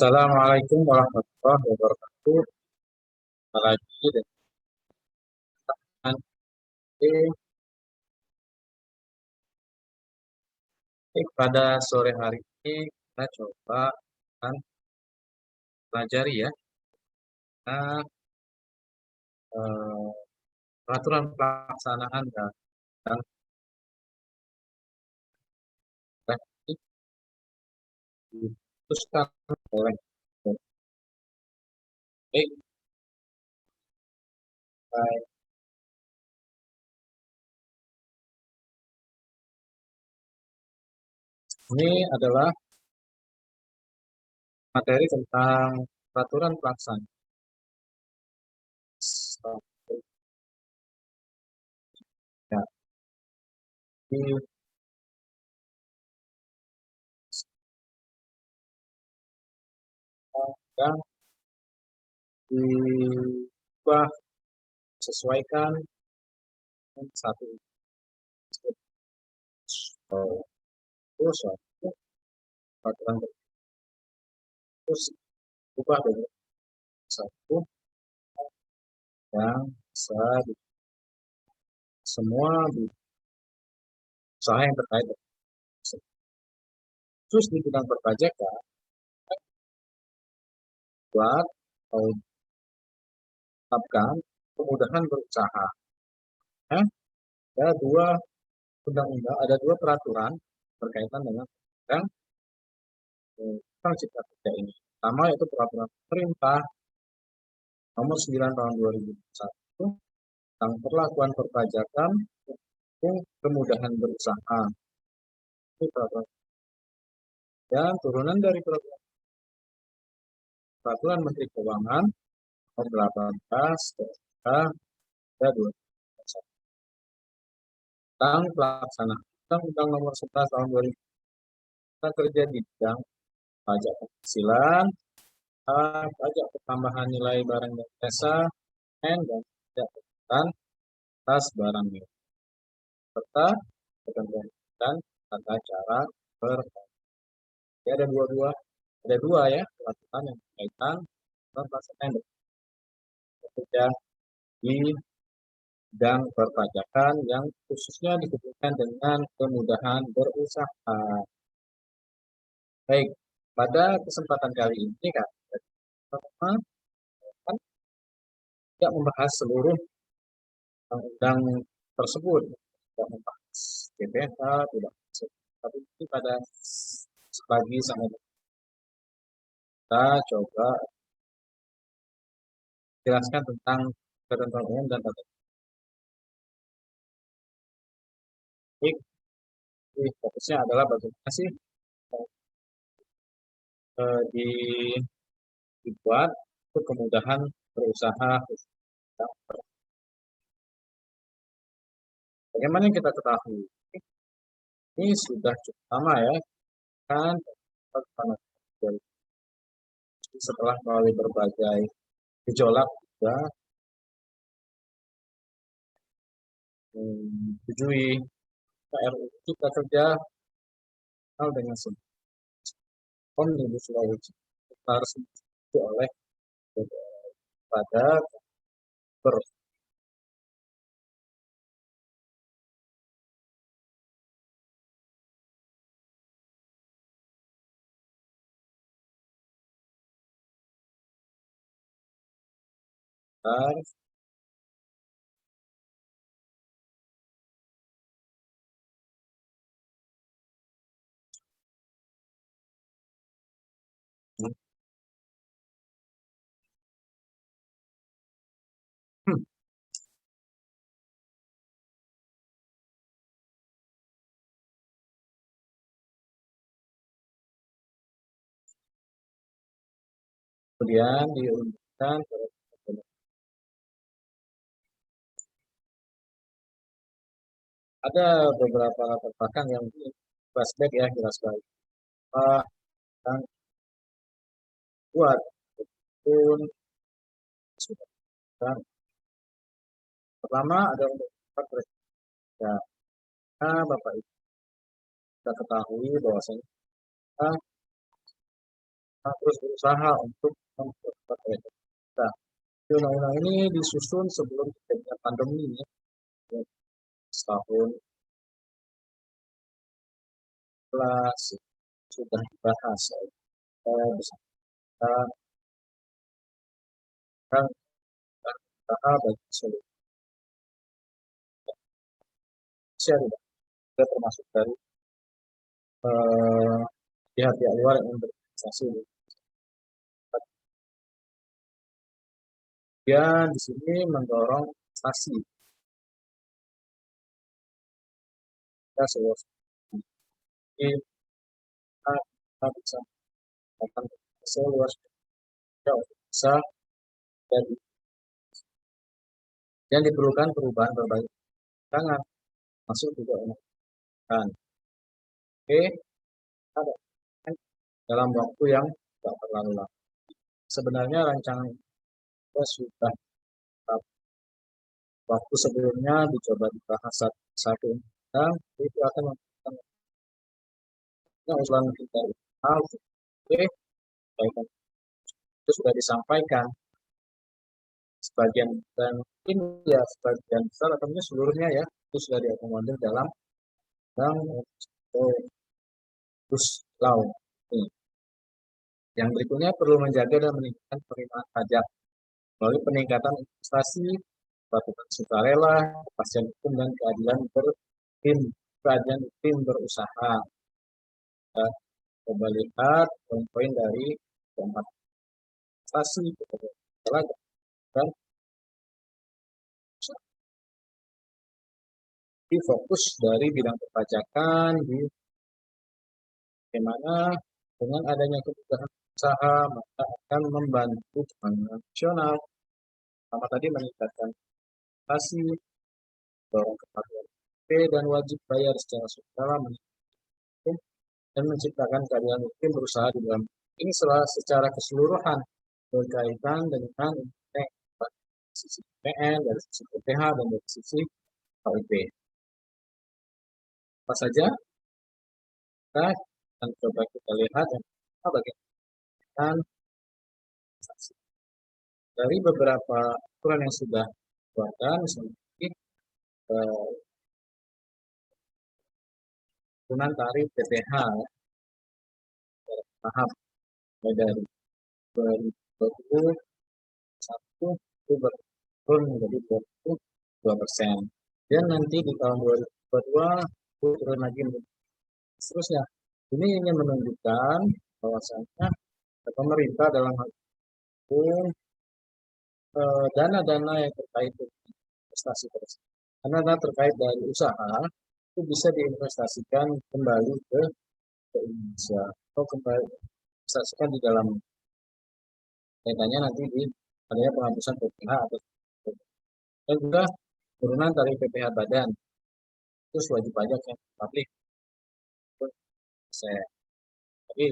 Assalamualaikum warahmatullahi wabarakatuh. Lagi dengan pada sore hari ini kita coba akan pelajari ya nah, peraturan pelaksanaan dan teknik diputuskan oleh baik. Baik. Ini adalah materi tentang peraturan pelaksanaan. Ya, yang diubah sesuaikan dengan satu terus peraturan terus ubah dari satu yang bisa semua usaha yang terkait dengan khusus di bidang perpajakan buat atau tetapkan kemudahan berusaha. Ada dua undang-undang, ada dua peraturan berkaitan dengan undang cipta kerja ini. Pertama yaitu peraturan pemerintah nomor 9 tahun 2001 tentang perlakuan perpajakan untuk kemudahan berusaha. Ini peraturan dan turunan dari peraturan Menteri Keuangan nomor 18 2021 tentang pelaksanaan Undang-Undang nomor 11 tahun 2000 tentang kerja di bidang pajak penghasilan, pajak pertambahan nilai barang dan jasa, dan pajak penghasilan atas barang milik, serta ketentuan dan tata cara berpajak. Ada dua ya peraturan yang berkaitan dengan pelaksanaan kerja di bidang perpajakan yang khususnya dihubungkan dengan kemudahan berusaha. Baik, pada kesempatan kali ini kan tidak membahas seluruh undang-undang tersebut, tidak membahas GBH, tidak masuk. Tapi ini pada pagi sama kita coba jelaskan tentang ketentuan umum dan tata. Baik, fokusnya adalah bagaimana sih dibuat untuk kemudahan berusaha. Bagaimana yang kita ketahui, ini sudah cukup lama ya, kan setelah melalui berbagai gejolak juga menyetujui RUU Cipta Kerja dengan Omnibus Law harus disetujui oleh pada kemudian diundangkan ada beberapa latar belakang yang flashback ya, jelas baik yang buat pun sudah kan. Pertama ada untuk ya, Bapak Ibu kita ketahui bahwasanya terus berusaha untuk mempercepat kita. Undang-undang ini disusun sebelum terjadinya pandemi ya, setahun plus sudah dibahas ya. Kita bisa usaha bagi seluruh Indonesia juga termasuk dari pihak-pihak luar yang berinvestasi. Dia di sini mendorong investasi. Kita seluas ini kita bisa akan seluas kita bisa jadi yang diperlukan perubahan berbagai tangan masuk juga kan. Oke, ada dalam waktu yang tidak terlalu lama. Sebenarnya rancangan kita sudah waktu sebelumnya dicoba dibahas satu undang itu akan melakukan usulan kita. Oke, itu sudah disampaikan sebagian dan ini ya sebagian besar atau seluruhnya ya itu sudah diakomodir dalam terus law. Yang berikutnya perlu menjaga dan meningkatkan penerimaan pajak melalui peningkatan investasi, kepatuhan sukarela, kepastian hukum dan keadilan tim berusaha. Kita coba lihat poin-poin dari keempat investasi dan di fokus dari bidang perpajakan di bagaimana dengan adanya kebutuhan usaha maka akan membantu pembangunan nasional. Pertama tadi meningkatkan investasi, dorong kepatuhan dan wajib bayar secara sukarela dan menciptakan keadilan hukum berusaha di dalam ini secara keseluruhan berkaitan dengan sisi PN, dari sisi PPH dan dari sisi KUP. Apa saja? Kita akan coba kita lihat yang bagaimana dari beberapa aturan yang sudah dibuatkan, misalnya penggunaan tarif PPH tahap dari 2021 itu berturun menjadi 22%. Dan nanti di tahun 2022 turun lagi seterusnya. Ini ingin menunjukkan bahwasannya pemerintah dalam hal itu dana-dana yang terkait dengan investasi tersebut, dana terkait dari usaha itu bisa diinvestasikan kembali ke Indonesia atau kembali investasikan di dalam kaitannya nanti di adanya penghapusan PPH atau dan juga turunan tarif PPH badan itu wajib pajak yang publik saya jadi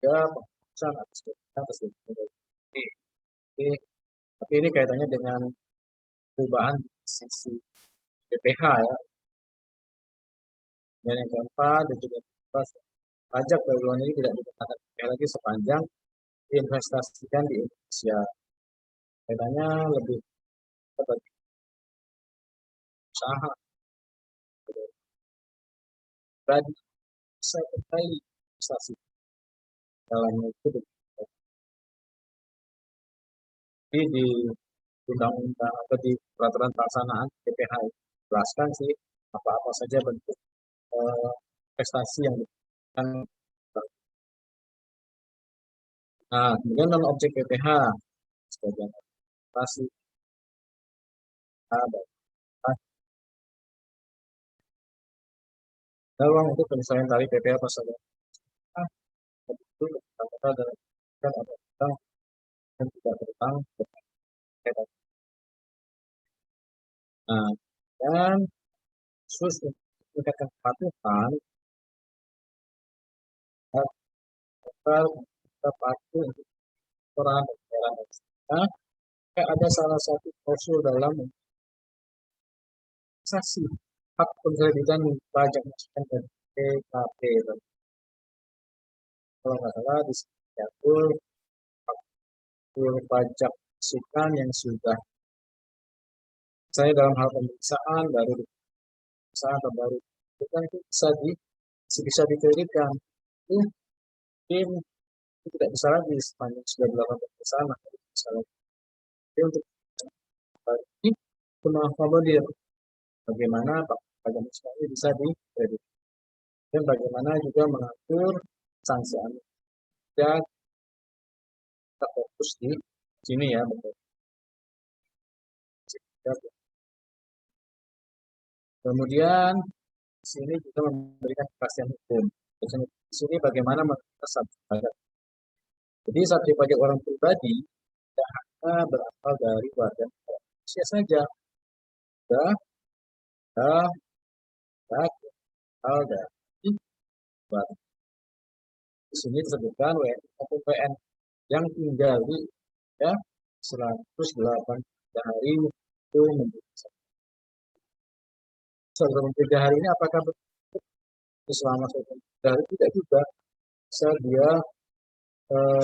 ya penghapusan atas tapi ini kaitannya dengan perubahan sisi PPH ya. Dan yang keempat dan juga pajak dari luar negeri tidak dikenakan PPH lagi sepanjang diinvestasikan di Indonesia. Kaitannya lebih seperti usaha pribadi bisa terkait investasi dalam itu di undang-undang atau di peraturan pelaksanaan PPH jelaskan sih apa-apa saja bentuk investasi yang dilakukan. Nah, kemudian non objek PPH sebagai investasi ada ruang untuk penyesuaian tarif PPH pasal itu kata dan ada dan tidak tentang nah dan khusus untuk meningkatkan kepatuhan kita patuh untuk peran daerah nah, ada salah satu klausul dalam investasi hak penerbitan pajak masukan dan PKP kalau nggak salah di sini diatur pajak masukan yang sudah saya dalam hal pemeriksaan baru pemeriksaan atau baru itu kan itu bisa dikreditkan itu mungkin itu tidak bisa lagi sepanjang sudah dilakukan pemeriksaan maka tidak bisa lagi. Jadi untuk ini mengakomodir bagaimana pajak masukan ini bisa dikreditkan dan bagaimana juga mengatur sanksi pajak kita fokus di sini ya betul. Kemudian di sini juga memberikan kepastian hukum. Di sini bagaimana mengatur subjek pajak. Jadi subjek pajak orang pribadi tidak hanya berasal dari warga Indonesia saja, sudah berasal dari warga. Di sini disebutkan WNI maupun PN yang tinggal di ya 108 hari itu menjadi 103 hari ini apakah betul selama 103 hari tidak juga bisa dia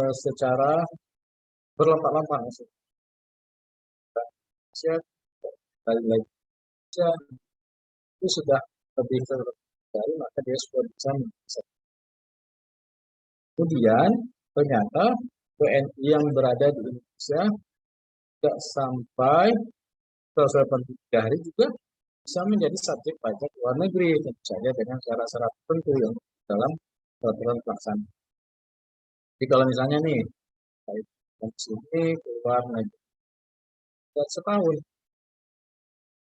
secara berlompat-lompat maksudnya kali lagi itu sudah lebih dari maka dia sudah bisa menjadi. Kemudian ternyata WNI yang berada di Indonesia tidak sampai 183 hari juga bisa menjadi subjek pajak luar negeri tentu saja dengan syarat-syarat tertentu yang dalam peraturan pelaksana. Jadi kalau misalnya nih dari sini keluar negeri setahun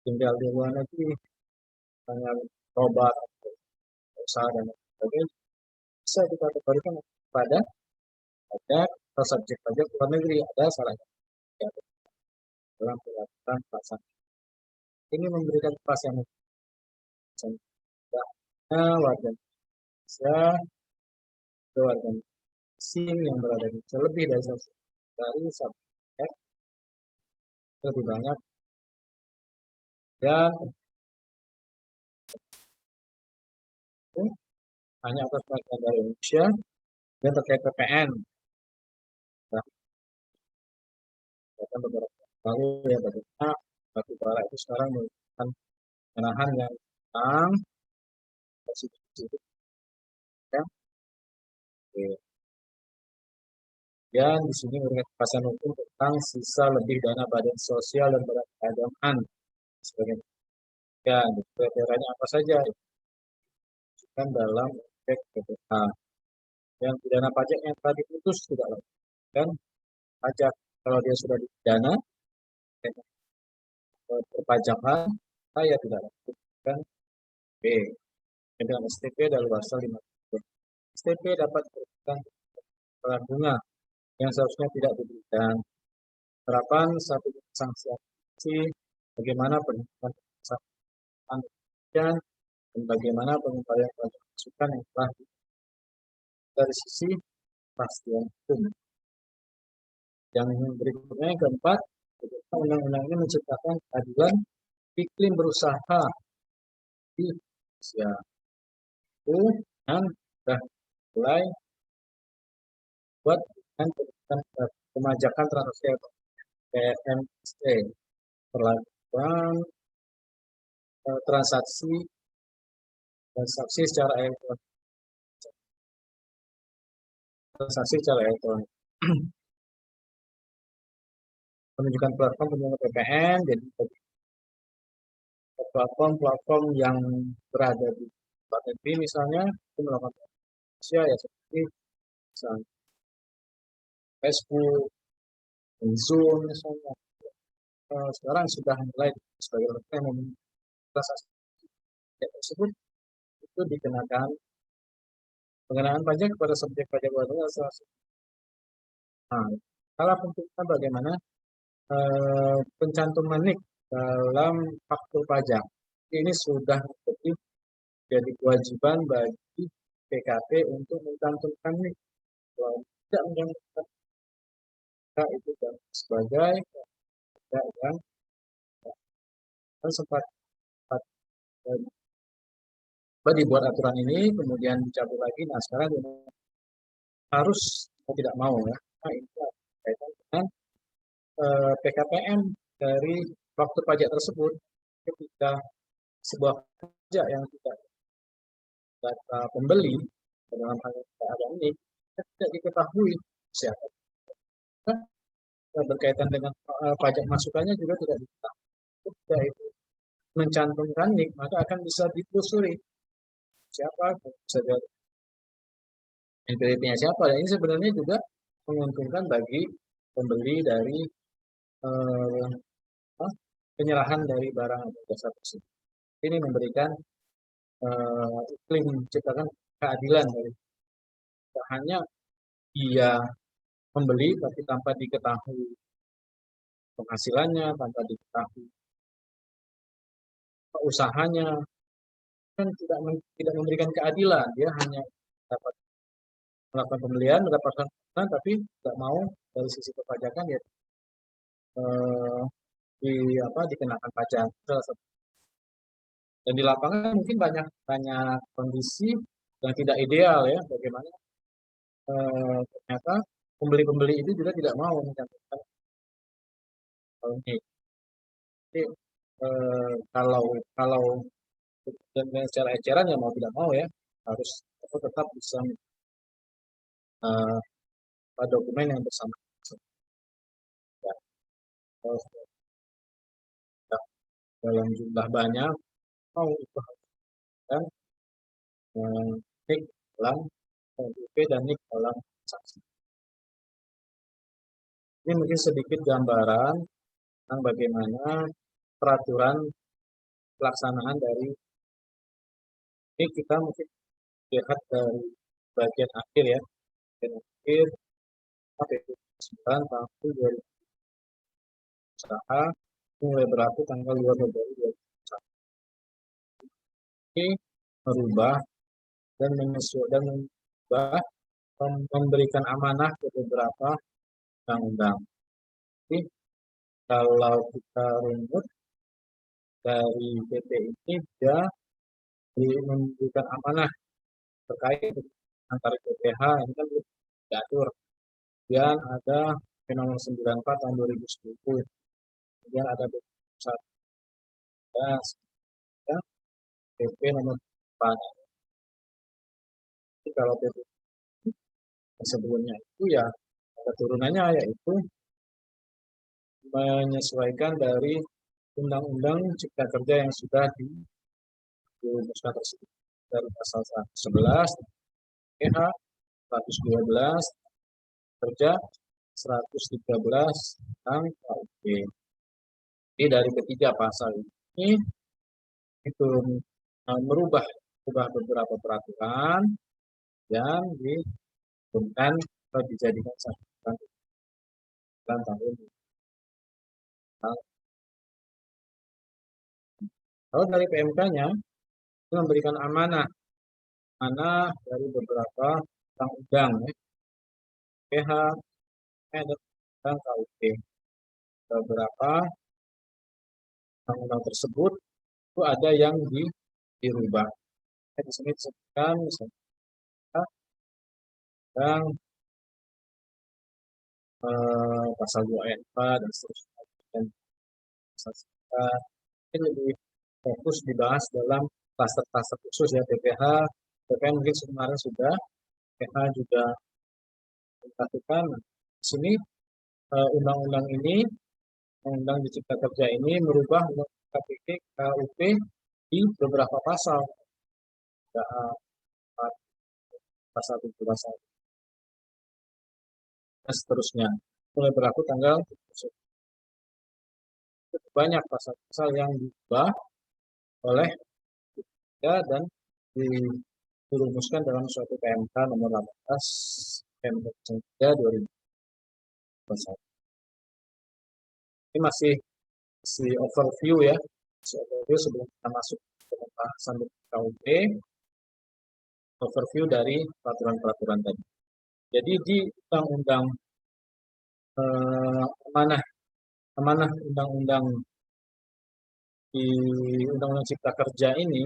tinggal di luar negeri dengan obat usaha dan sebagainya bisa kita kembalikan pada pajak atau subjek pajak luar negeri ada salah dalam peraturan pelaksana. Ini memberikan kepastian warga Indonesia ke warga asing yang berada di lebih dari subjek lebih banyak dan hanya atas warga negara Indonesia dan terkait PPN. Nah, beberapa lalu ya bagaimana batu bara itu sekarang melakukan penahan yang tentang ya. Oke. Dan di sini memberikan kepastian hukum tentang sisa lebih dana badan sosial dan badan keagamaan sebagai ya kriterianya apa saja kan dalam efek PPh yang pidana pajak yang telah diputus tidak lakukan pajak kalau dia sudah dipidana perpajakan saya tidak lakukan B dengan STP dalam pasal 50. STP dapat diberikan bunga yang seharusnya tidak diberikan. Terapan satu sanksi bagaimana penentuan dan bagaimana pengembalian pajak masukan yang telah dari sisi kepastian hukum. Yang berikutnya yang keempat, undang-undang ini menciptakan keadilan iklim berusaha di Indonesia. Itu yang sudah mulai buat dengan pemajakan transaksi PMST perlakuan transaksi secara elektronik. Transaksi secara elektronik. Menunjukkan platform penyelenggara PPN, jadi platform yang berada di tempat negeri misalnya itu melakukan Indonesia ya seperti misalnya Facebook, Zoom misalnya. Sekarang sudah mulai sebagai mereka yang memiliki transaksi tersebut itu dikenakan pengenaan pajak kepada subjek pajak warga asal. Nah, kalau pentingnya bagaimana pencantuman NIK dalam faktur pajak ini sudah jadi kewajiban bagi PKP untuk mencantumkan NIK. Kalau tidak mencantumkan itu sebagai yang sempat dibuat aturan ini kemudian dicabut lagi. Nah sekarang harus tidak mau ya. Nah, ini berkaitan dengan PKPM dari waktu pajak tersebut ketika sebuah pajak yang tidak data pembeli dalam hal yang kita ada ini tidak diketahui siapa berkaitan dengan pajak masukannya juga tidak diketahui. Ketika itu mencantumkan NIK maka akan bisa ditelusuri siapa bisa jadi NPWP-nya siapa. Dan ini sebenarnya juga menguntungkan bagi pembeli dari eh, penyerahan dari barang atau jasa tersebut. Ini memberikan iklim menciptakan keadilan dari tidak hanya dia membeli tapi tanpa diketahui penghasilannya, tanpa diketahui usahanya, kan tidak memberikan keadilan. Dia hanya dapat melakukan pembelian, mendapatkan uang, tapi tidak mau dari sisi perpajakan ya eh, dikenakan pajak. Dan di lapangan mungkin banyak banyak kondisi yang tidak ideal ya, bagaimana ternyata pembeli-pembeli itu juga tidak mau mencantumkan ini. Jadi, kalau kalau dengan secara eceran ya mau tidak mau ya harus tetap bisa dokumen yang bersama ya, dalam jumlah banyak mau itu dan NIK dalam NPWP dan NIK dalam transaksi. Ini mungkin sedikit gambaran tentang bagaimana peraturan pelaksanaan dari ini. Kita mungkin lihat dari bagian akhir ya, bagian akhir PP 9 tahun 2000 usaha mulai berlaku tanggal 2 Februari 2021. Ini merubah dan menyesuaikan dan mengubah memberikan amanah ke beberapa undang-undang. Jadi kalau kita runut dari PP ini dia memberikan amanah terkait antara PPH ini kan diatur. Kemudian ada PP nomor 94 tahun 2010. Kemudian ada PP 11 ya, PP nomor 4. Jadi kalau PP sebelumnya itu ya ada turunannya yaitu menyesuaikan dari Undang-Undang Cipta Kerja yang sudah dirumuskan tersebut dari pasal 111 PH, 112 kerja, 113 tentang KUP. Jadi dari ketiga pasal ini itu merubah beberapa peraturan yang diturunkan atau dijadikan satu tahun. Kalau dari PMK-nya itu memberikan amanah dari beberapa undang-undang ya, PH dan KUP. Beberapa undang-undang tersebut itu ada yang dirubah. Di sini disebutkan misalnya yang pasal 2 ayat 4 dan seterusnya. Dan pasal ini lebih fokus dibahas dalam klaster-klaster khusus ya, PPH. PPH mungkin kemarin sudah, PPH juga dilakukan. Di sini undang-undang ini, undang Cipta Kerja ini merubah KPK, KUP di beberapa pasal. Pasal 7, pasal dan seterusnya. Mulai berlaku tanggal banyak pasal-pasal yang diubah oleh kita dan dirumuskan dalam suatu PMK nomor 18 PMK 3 2021. Ini masih overview ya, overview sebelum kita masuk ke pembahasan KUP, overview dari peraturan-peraturan tadi. Jadi di undang-undang amanah undang-undang di Undang-Undang Cipta Kerja ini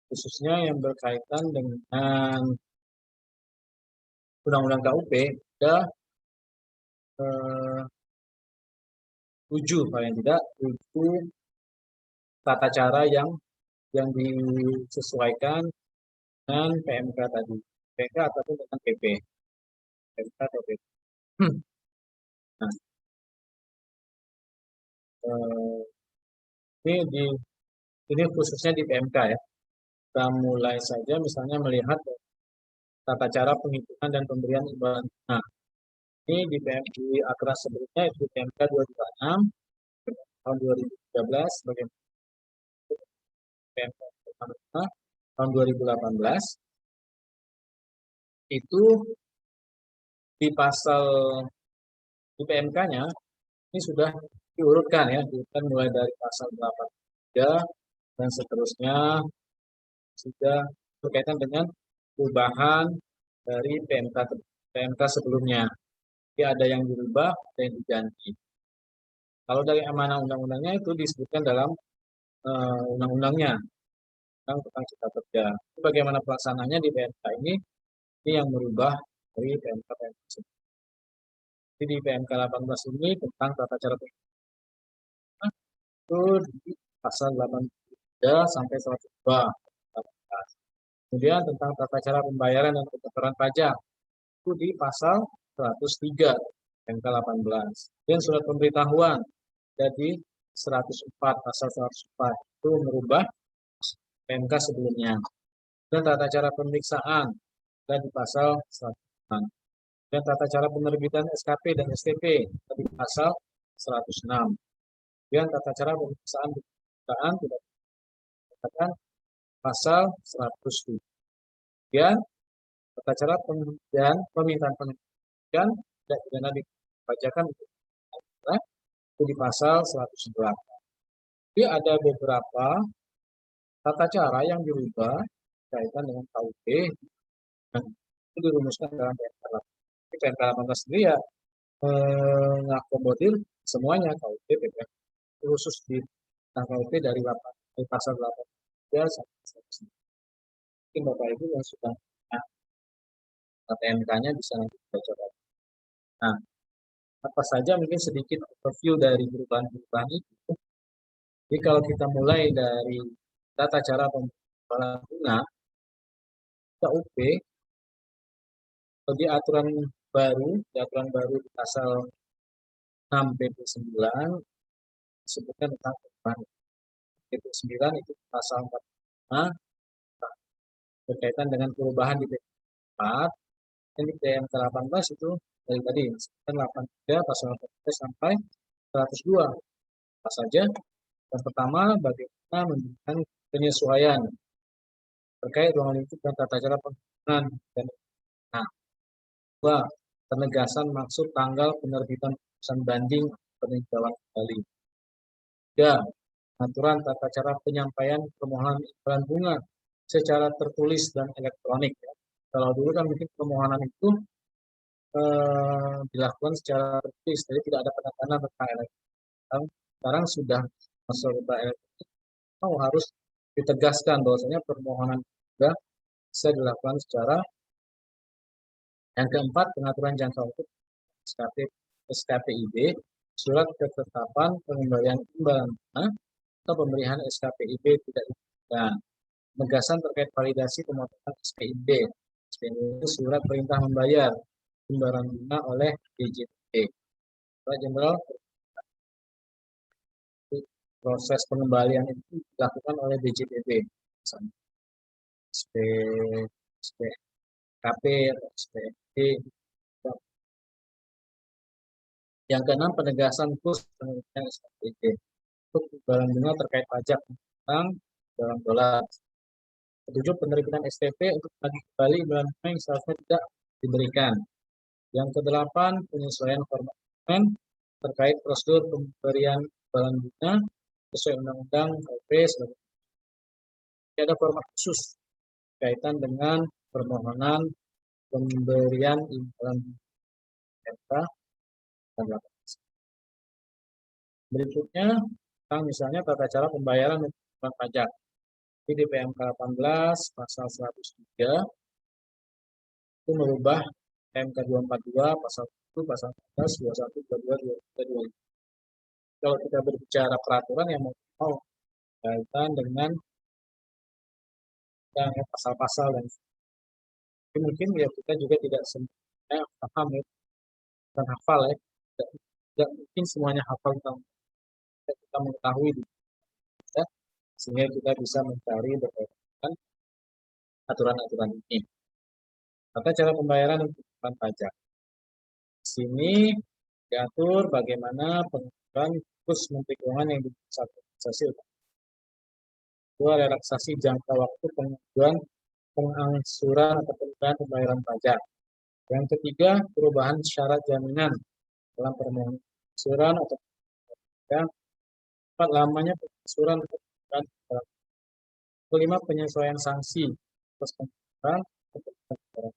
khususnya yang berkaitan dengan Undang-Undang KUP ada 7 paling tidak 7 tata cara yang disesuaikan dengan PMK tadi. PMK ataupun dengan PP. PMK atau PP. Nah, ini khususnya di PMK ya. Kita mulai saja misalnya melihat tata cara penghitungan dan pemberian imbalan. Nah, ini di aturan sebelumnya itu PMK 226 tahun 2013 sebagai PMK tahun 2018 itu di pasal di PMK-nya ini sudah diurutkan ya, diurutkan mulai dari pasal 83 dan seterusnya sudah berkaitan dengan perubahan dari PMK sebelumnya. Jadi ada yang dirubah, ada yang diganti. Kalau dari amanah undang-undangnya itu disebutkan dalam undang-undangnya tentang Cipta Kerja. Bagaimana pelaksanaannya di PMK ini yang merubah dari PMK sebelumnya. Jadi di PMK 18 ini tentang tata cara penghitungan itu di pasal 83 sampai 102. Kemudian tentang tata cara pembayaran dan penukaran pajak itu di pasal 103 PMK 18. Dan surat pemberitahuan jadi 104 pasal 104 itu merubah PMK sebelumnya. Dan tata cara pemeriksaan dan di pasal 106. Dan tata cara penerbitan SKP dan STP di pasal 106. Dan tata cara pemeriksaan tidak dikatakan pasal 107. Dan tata cara dan permintaan penunjukan tidak pidana dibacakan itu di pasal 111. Jadi ada beberapa tata cara yang dirubah kaitan dengan KUP dan itu dirumuskan dalam PMK 18. PMK 18 sendiri ya mengakomodir semuanya KUP, PMK khusus di KUP dari pasal 8 sampai 109. Mungkin Bapak Ibu yang sudah PMK-nya bisa nanti baca. Nah, apa saja mungkin sedikit overview dari perubahan-perubahan itu. Jadi kalau kita mulai dari tata cara pembayaran bunga, KUP, di aturan baru di pasal 6 PP 9 disebutkan tentang perubahan. PP 9 itu pasal 45 berkaitan dengan perubahan di PP 4. Dan di PMK 18 itu dari tadi, 83 pasal 83 sampai 102. Apa saja? Yang pertama, bagaimana memberikan penyesuaian terkait ruang lingkup dan tata cara penghitungan. Nah, dua, penegasan maksud tanggal penerbitan putusan banding peninjauan kembali. Tiga, aturan tata cara penyampaian permohonan imbalan bunga secara tertulis dan elektronik. Kalau dulu kan mungkin permohonan itu dilakukan secara tertulis, jadi tidak ada penekanan tentang elektronik. Sekarang sudah masuk ke elektronik, harus ditegaskan bahwasanya permohonan juga bisa dilakukan secara. Yang keempat, pengaturan jangka waktu SKPIB, surat ketetapan pengembalian imbalan atau pemberian SKPIB tidak diberikan. Penegasan terkait validasi pemotongan SPIB. SPIB itu surat perintah membayar imbalan bunga oleh DJP. Jenderal, proses pengembalian itu dilakukan oleh DJPB. SPKP atau SPMD. Yang keenam, penegasan kurs pengembalian SPIB untuk imbalan bunga terkait pajak tentang dalam dolar. Ketujuh, penerbitan SPP untuk menagih kembali imbalan bunga yang seharusnya tidak diberikan. Yang kedelapan, penyesuaian format dokumen terkait prosedur pemberian imbalan bunga sesuai Undang-Undang KUP. Ada format khusus kaitan dengan permohonan pemberian imbalan bunga. Berikutnya, misalnya tata cara pembayaran dan pajak. Di PMK 18 pasal 103 itu merubah PMK 242, pasal 1, pasal 14, 21, 22, 23, 25. Kalau kita berbicara peraturan yang mau kaitan dengan pasal-pasal dan mungkin ya kita juga tidak semuanya paham ya, dan hafal ya. Tidak mungkin semuanya hafal tentang kita mengetahui ya, sehingga kita bisa mencari berdasarkan aturan-aturan ini. Tata cara pembayaran dan penerimaan pajak. Di sini diatur bagaimana pengaturan kurs Menteri Keuangan yang disaksi. Dua, relaksasi jangka waktu pengajuan pengangsuran atau penundaan pembayaran pajak. Yang ketiga, perubahan syarat jaminan dalam permohonan pengangsuran atau yang keempat, lamanya pengangsuran atau penundaan pembayaran. Kelima, penyesuaian sanksi atas pengangsuran atau penundaan pembayaran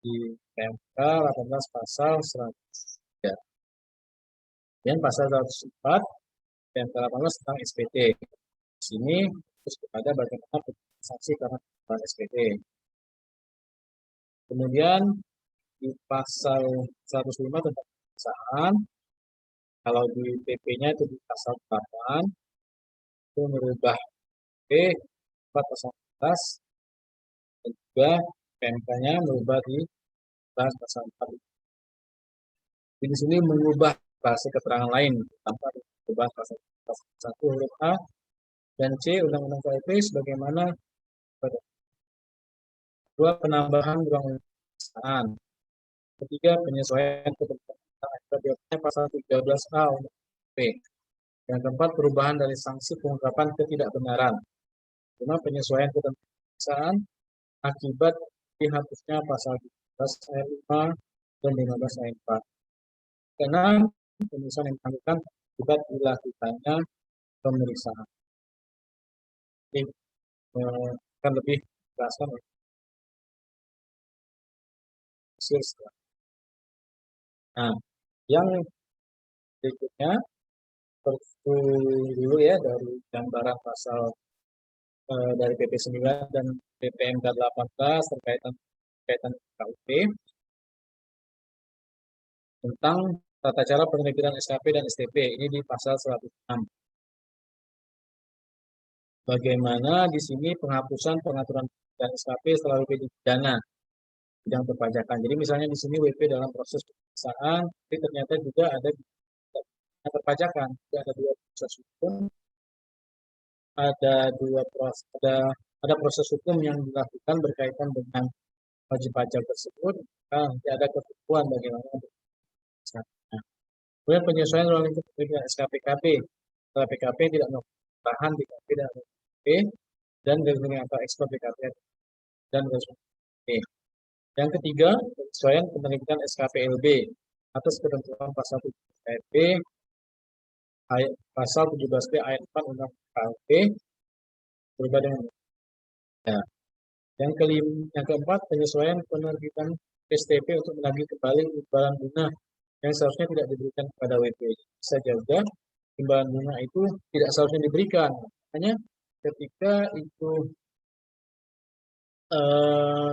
di PMK 18 pasal 103. Dan pasal 104 PMK 18 tentang SPT. Di sini terus kepada bagaimana sanksi karena penundaan SPT. Kemudian di pasal 105 tentang pemeriksaan, kalau di PP-nya itu di pasal 8 itu merubah P 4 pasal 14 dan juga PMK-nya merubah di pasal 4. Di sini mengubah bahasa keterangan lain tanpa mengubah pasal 1 huruf A dan C Undang-Undang KUHP sebagaimana pada dua, penambahan ruang pemeriksaan. Ketiga, penyesuaian ketentuan akibat pasal 13A Undang-Undang KUHP. Yang keempat, perubahan dari sanksi pengungkapan ketidakbenaran. Lima, penyesuaian ketentuan pemeriksaan akibat dihapusnya pasal 13 ayat 5 dan 15 ayat 4. Keenam, pemeriksaan yang dilakukan akibat dilakukannya pemeriksaan. Ini akan lebih jelaskan setelah. Nah, yang berikutnya dulu ya dari gambaran pasal dari PP 9 dan PPMK 18 terkaitan KUP tentang tata cara penerbitan SKP dan STP. Ini di pasal 106. Bagaimana di sini penghapusan pengaturan dan SKP setelah WP dipidana bidang perpajakan. Jadi misalnya di sini WP dalam proses pemeriksaan, tapi ternyata juga ada perpajakan. Jadi ada dua proses hukum, ada proses hukum yang dilakukan berkaitan dengan wajib pajak tersebut. Nah, nanti ada ketentuan bagaimana. Nah, kemudian penyesuaian ruang lingkup penerbitan SKPKP. Setelah PKP tidak tahan di KP dan PKP dan garis atau ekspor PKP dan garis PKP. Yang ketiga, penyesuaian penerbitan SKPLB atas ketentuan pasal 7 KUP pasal 17B ayat 4 Undang KUP berubah dengan ya. Yang keempat, penyesuaian penerbitan STP untuk menagih kembali imbalan bunga yang seharusnya tidak diberikan kepada WP. Bisa juga imbalan bunga itu tidak seharusnya diberikan. Hanya ketika itu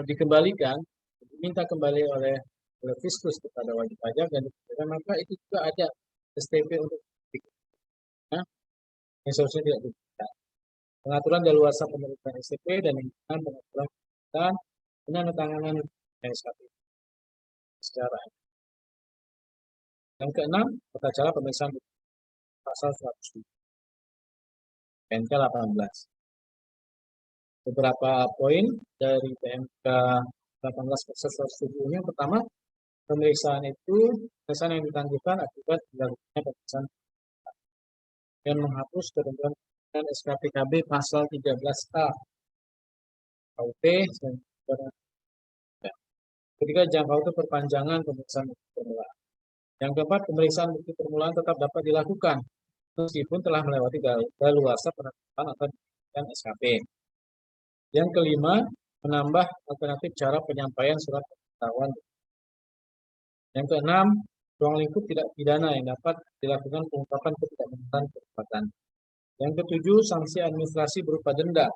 dikembalikan, diminta kembali oleh fiskus kepada wajib pajak dan diberikan, maka itu juga ada STP untuk diberikan yang seharusnya tidak diberikan. Pengaturan daluarsa penerimaan STP dan pengaturan dan penandatanganan SKP secara. Yang keenam, tata cara pemeriksaan pasal 107 PMK 18. Beberapa poin dari PMK 18 pasal 107 yang pertama, pemeriksaan yang ditangguhkan akibat dilakukannya pemeriksaan dan menghapus ketentuan dan SKPKB pasal 13A KUP dan ketiga, jangka waktu perpanjangan pemeriksaan bukti permulaan. Yang keempat, pemeriksaan bukti permulaan tetap dapat dilakukan meskipun telah melewati daluarsa penetapan atau penetapan SKP. Yang kelima, menambah alternatif cara penyampaian surat pemberitahuan. Yang keenam, ruang lingkup tidak pidana yang dapat dilakukan pengungkapan ketidakbenaran perbuatan. Yang ketujuh, sanksi administrasi berupa denda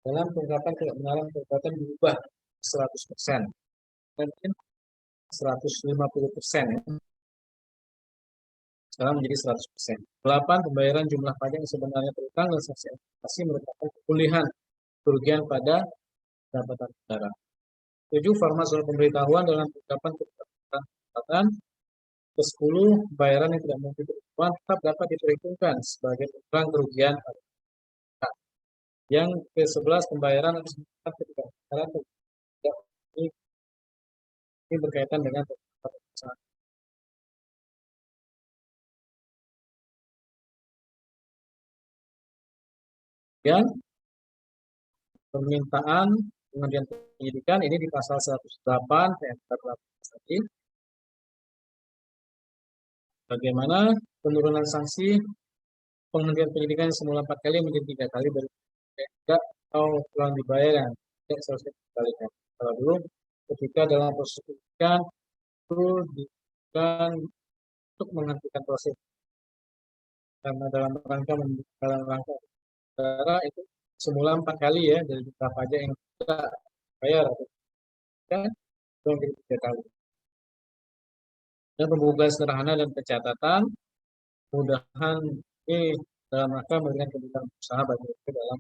dalam pengungkapan ketidakbenaran perbuatan diubah 100%. mungkin 150% ya. Sekarang menjadi 100%. 8. Pembayaran jumlah pajak yang sebenarnya terutang dan saksi administrasi merupakan pemulihan kerugian pada pendapatan negara. 7. Format surat pemberitahuan dalam penetapan pendapatan. Ke-10. Pembayaran yang tidak mungkin berubah tetap dapat diperhitungkan sebagai pengurangan kerugian pada negara. Yang ke-11. Pembayaran harus dilakukan ketika negara tidak ini berkaitan dengan pendapatan. Dan permintaan penghentian penyidikan ini di pasal 108 PMK 18 tadi. Bagaimana penurunan sanksi penghentian penyidikan semula 4 kali menjadi 3 kali dari tidak atau pulang dibayar yang tidak seharusnya dikembalikan. Kalau dulu ketika dalam proses penyidikan itu diberikan untuk menghentikan proses karena dalam rangka negara itu semula 4 kali ya dari jumlah pajak yang tidak bayar atau tidak menjadi 3 kali. Dan pembukaan sederhana dan pencatatan mudahan ini dalam rangka memberikan kebutuhan usaha bagi dalam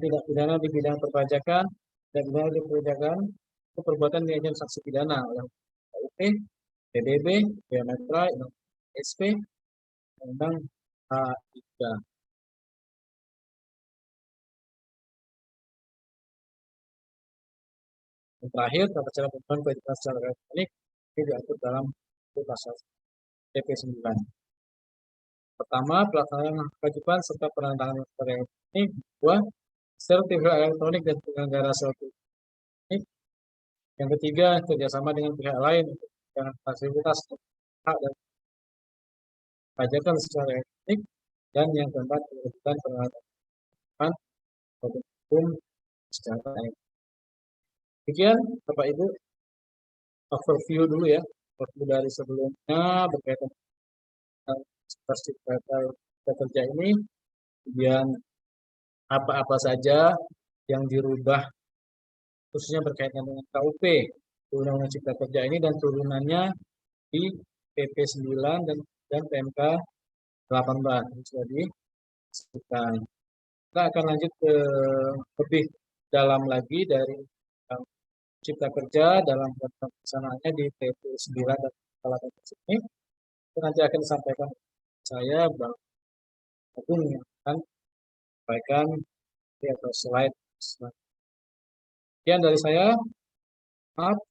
tidak pidana di bidang perpajakan dan pidana di perpajakan itu perbuatan diajukan saksi pidana oleh KUP, PDB, Bea Mitra, SP, Undang H3. Yang terakhir, tata cara pembuatan kewajiban secara elektronik ini diatur dalam pasal PP 9. Pertama, pelaksanaan kewajiban serta penandatanganan secara elektronik. Kedua, sertifikat elektronik dan penyelenggara elektronik. Yang ketiga, kerjasama dengan pihak lain untuk fasilitas hak dan pajakan secara elektronik. Dan yang keempat, kewajiban penandatanganan hukum secara elektronik. Demikian, Bapak Ibu, overview dulu ya, overview dari sebelumnya berkaitan dengan kerja ini, kemudian apa-apa saja yang dirubah khususnya berkaitan dengan KUP, Undang-Undang Cipta Kerja ini dan turunannya di PP 9 dan PMK 18 ini sudah disebutkan. Kita akan lanjut ke lebih dalam lagi dari Cipta Kerja dalam pelaksanaannya di PP 9 dan 18 ini. Itu nanti akan disampaikan saya Bang Agung yang akan sampaikan atau slide. Sekian dari saya. Maaf.